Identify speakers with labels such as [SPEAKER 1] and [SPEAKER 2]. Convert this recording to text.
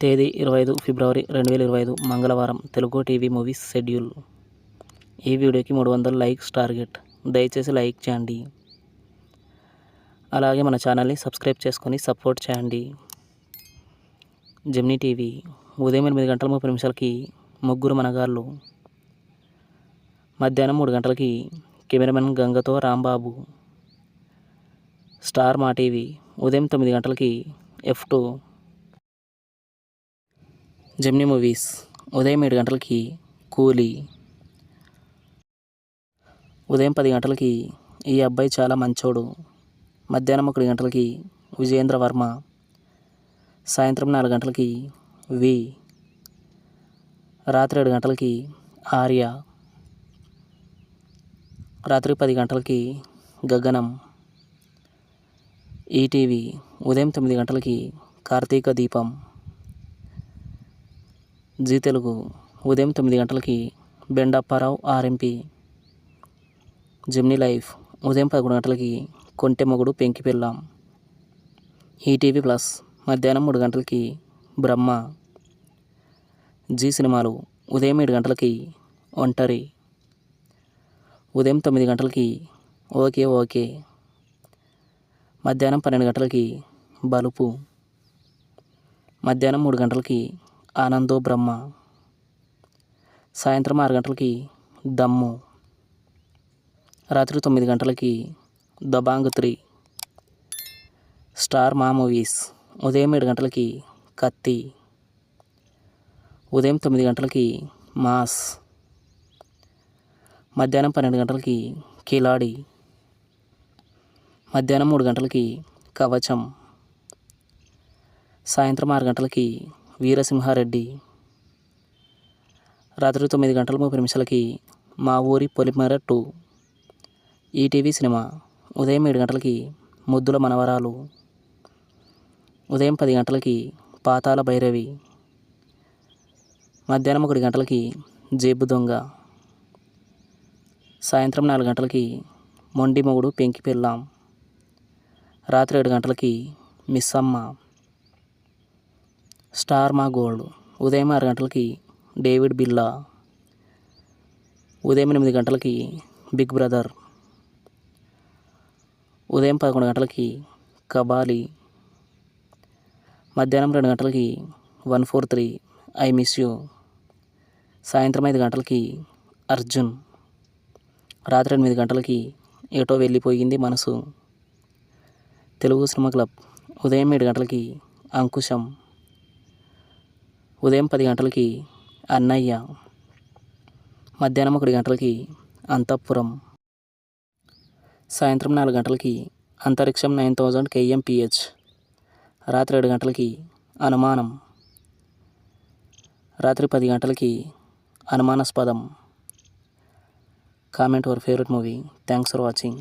[SPEAKER 1] తేదీ 25 ఫిబ్రవరి 2025 మంగళవారం. Telugu TV movies schedule. ఈ వీడియోకి 300 లైక్స్ టార్గెట్. దయచేసి లైక్ చేయండి. అలాగే మన ఛానల్ని సబ్స్క్రైబ్ చేసుకొని సపోర్ట్ చేయండి. Gemini TV. ఉదయం 8:30 ముగ్గురు మనగాళ్ళు. మధ్యాహ్నం 3 గంటలకి కెమెరామెన్ గంగతో రాంబాబు. స్టార్ మా టీవీ. ఉదయం 9 గంటలకి F2. Gemini movies. ఉదయం 7 గంటలకి కూలీ. ఉదయం 10 గంటలకి ఈ అబ్బాయి చాలా మంచోడు. మధ్యాహ్నం 1 గంటలకి విజయేంద్ర వర్మ. సాయంత్రం 4 గంటలకి వి. రాత్రి 7 గంటలకి ఆర్య. రాత్రి 10 గంటలకి గగనం. ఈటీవీ. ఉదయం 9 గంటలకి కార్తీక దీపం. జీ తెలుగు. ఉదయం 9 గంటలకి బెండప్పారావు ఆర్ఎంపీ. Gemini life. ఉదయం 11 గంటలకి కొంటె మొగుడు పెంకి పెళ్ళాం. ETV plus. మధ్యాహ్నం 3 గంటలకి బ్రహ్మ. జీ సినిమాలు. ఉదయం 7 గంటలకి ఒంటరి. ఉదయం 9 గంటలకి ఓకే ఓకే. మధ్యాహ్నం 12 గంటలకి బలుపు. మధ్యాహ్నం 3 గంటలకి ఆనందో బ్రహ్మ. సాయంత్రం 6 గంటలకి దమ్ము. రాత్రి 9 గంటలకి దబాంగ్ 3. స్టార్ మా మూవీస్. ఉదయం 7 గంటలకి కత్తి. ఉదయం 9 గంటలకి మాస్. మధ్యాహ్నం 12 గంటలకి కిలాడి. మధ్యాహ్నం 3 గంటలకి కవచం. సాయంత్రం 6 గంటలకి వీరసింహారెడ్డి. రాత్రి 9:30 మా ఊరి పొలిమేర 2. ETV cinema. ఉదయం 7 గంటలకి ముద్దుల మనవరాలు. ఉదయం 10 గంటలకి పాతాళ భైరవి. మధ్యాహ్నం 1 గంటలకి జేబు దొంగ. సాయంత్రం 4 గంటలకి మొండి మొగుడు పెంకి పెళ్ళాం. రాత్రి 7 గంటలకి మిస్ అమ్మ. స్టార్ మా గోల్డ్. ఉదయం 6 గంటలకి డేవిడ్ బిల్లా. ఉదయం 8 గంటలకి బిగ్ బ్రదర్. ఉదయం 11 గంటలకి కబాలి. మధ్యాహ్నం 2 గంటలకి 143 ఐ మిస్ యూ. సాయంత్రం 5 గంటలకి అర్జున్. రాత్రి 8 గంటలకి ఏటో వెళ్ళిపోయింది మనసు. Telugu cinema club. ఉదయం 7 గంటలకి అంకుశం. ఉదయం 10 గంటలకి అన్నయ్య. మధ్యాహ్నం 1 గంటలకి అంతఃపురం. సాయంత్రం 4 గంటలకి అంతరిక్షం 9000 kmph. రాత్రి 7 గంటలకి అనుమానం. రాత్రి 10 గంటలకి అనుమానాస్పదం. Comment your favourite movie. Thanks for watching.